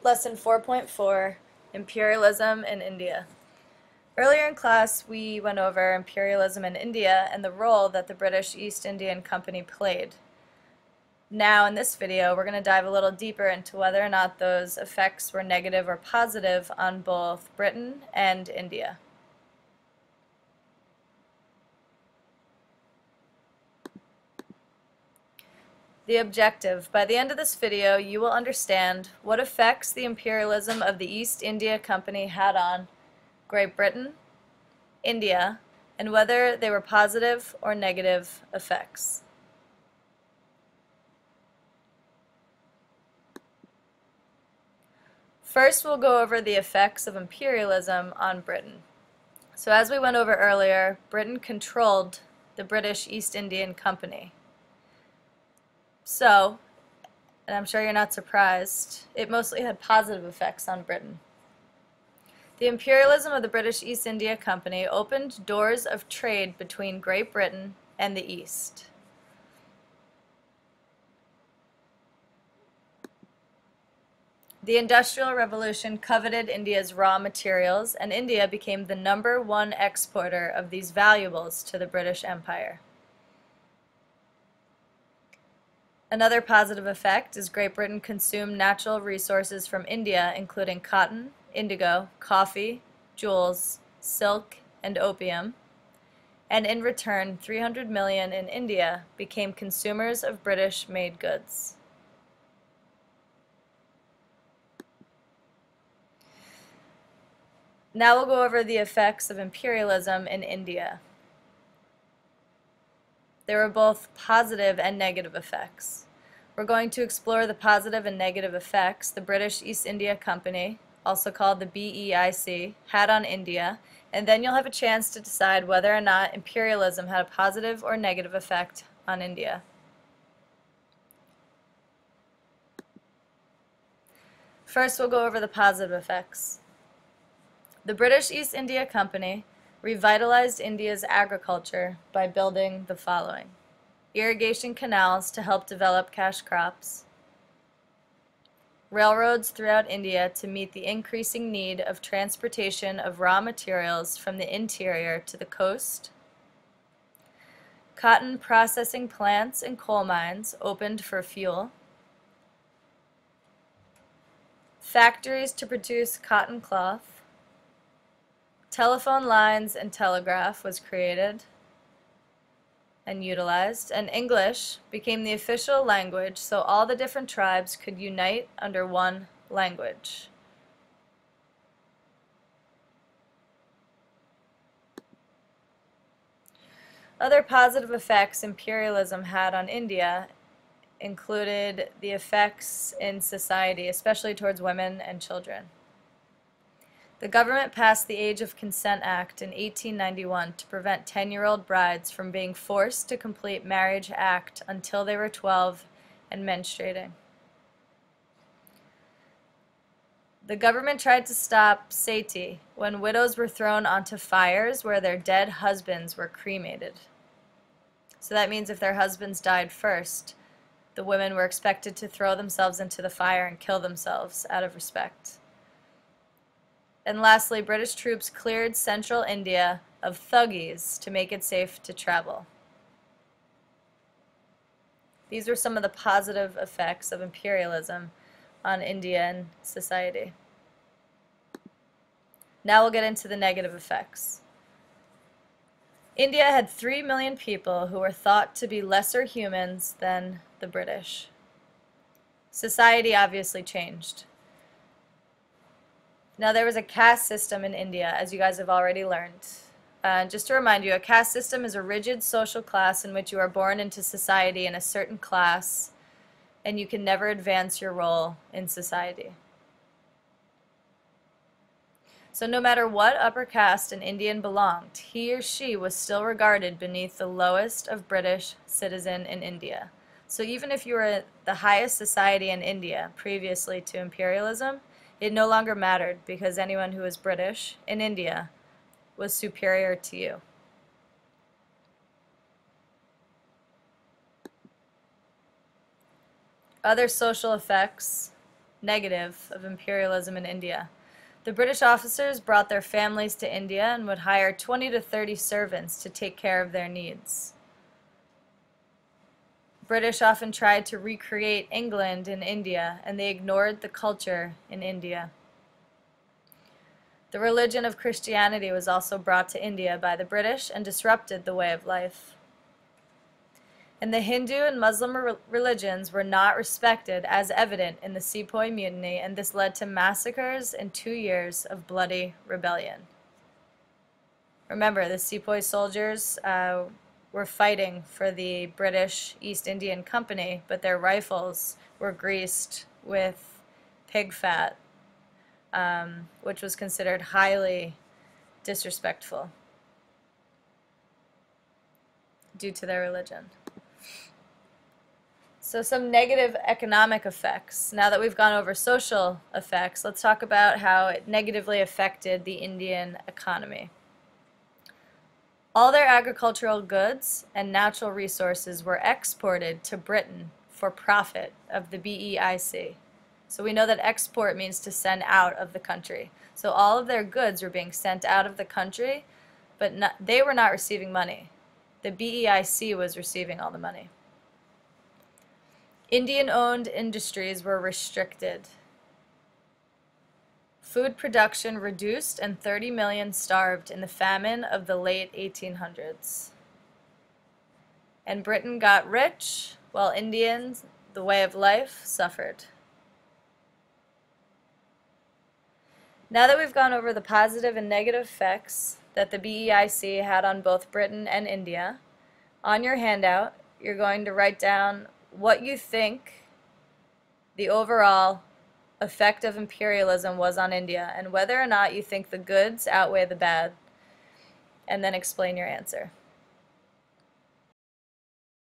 Lesson 4.4, Imperialism in India. Earlier in class, we went over imperialism in India and the role that the British East Indian Company played. Now, in this video, we're going to dive a little deeper into whether or not those effects were negative or positive on both Britain and India. The objective. By the end of this video, you will understand what effects the imperialism of the East India Company had on Great Britain, India, and whether they were positive or negative effects. First, we'll go over the effects of imperialism on Britain. So as we went over earlier, Britain controlled the British East Indian Company. So, and I'm sure you're not surprised, it mostly had positive effects on Britain. The imperialism of the British East India Company opened doors of trade between Great Britain and the East. The Industrial Revolution coveted India's raw materials, and India became the #1 exporter of these valuables to the British Empire. Another positive effect is Great Britain consumed natural resources from India, including cotton, indigo, coffee, jewels, silk, and opium, and in return, 300 million in India became consumers of British-made goods. Now we'll go over the effects of imperialism in India. There were both positive and negative effects. We're going to explore the positive and negative effects the British East India Company, also called the BEIC, had on India, and then you'll have a chance to decide whether or not imperialism had a positive or negative effect on India. First, we'll go over the positive effects. The British East India Company revitalized India's agriculture by building the following: irrigation canals to help develop cash crops, railroads throughout India to meet the increasing need of transportation of raw materials from the interior to the coast, cotton processing plants and coal mines opened for fuel, factories to produce cotton cloth, telephone lines and telegraph was created and utilized, and English became the official language so all the different tribes could unite under one language. Other positive effects imperialism had on India included the effects in society, especially towards women and children. The government passed the Age of Consent Act in 1891 to prevent 10-year-old brides from being forced to complete marriage act until they were 12 and menstruating. The government tried to stop sati, when widows were thrown onto fires where their dead husbands were cremated. So that means if their husbands died first, the women were expected to throw themselves into the fire and kill themselves out of respect. And lastly, British troops cleared central India of thuggees to make it safe to travel. These were some of the positive effects of imperialism on Indian society. Now we'll get into the negative effects. India had 3 million people who were thought to be lesser humans than the British. Society obviously changed. Now, there was a caste system in India, as you guys have already learned. Just to remind you, a caste system is a rigid social class in which you are born into society in a certain class, and you can never advance your role in society. So no matter what upper caste an Indian belonged, he or she was still regarded beneath the lowest of British citizen in India. So even if you were the highest society in India previously to imperialism, it no longer mattered because anyone who was British in India was superior to you. Other social effects negative of imperialism in India. The British officers brought their families to India and would hire 20 to 30 servants to take care of their needs. British often tried to recreate England in India, and they ignored the culture in India. The religion of Christianity was also brought to India by the British and disrupted the way of life. And the Hindu and Muslim religions were not respected, as evident in the Sepoy Mutiny, and this led to massacres and 2 years of bloody rebellion. Remember, the Sepoy soldiers were fighting for the British East Indian Company, but their rifles were greased with pig fat, which was considered highly disrespectful due to their religion. So some negative economic effects. Now that we've gone over social effects, let's talk about how it negatively affected the Indian economy. All their agricultural goods and natural resources were exported to Britain for profit of the BEIC. So we know that export means to send out of the country. So all of their goods were being sent out of the country, but they were not receiving money. The BEIC was receiving all the money. Indian-owned industries were restricted. Food production reduced and 30 million starved in the famine of the late 1800s. And Britain got rich, while Indians, the way of life, suffered. Now that we've gone over the positive and negative effects that the BEIC had on both Britain and India, on your handout, you're going to write down what you think the overall effect of imperialism was on India and whether or not you think the goods outweigh the bad, and then explain your answer.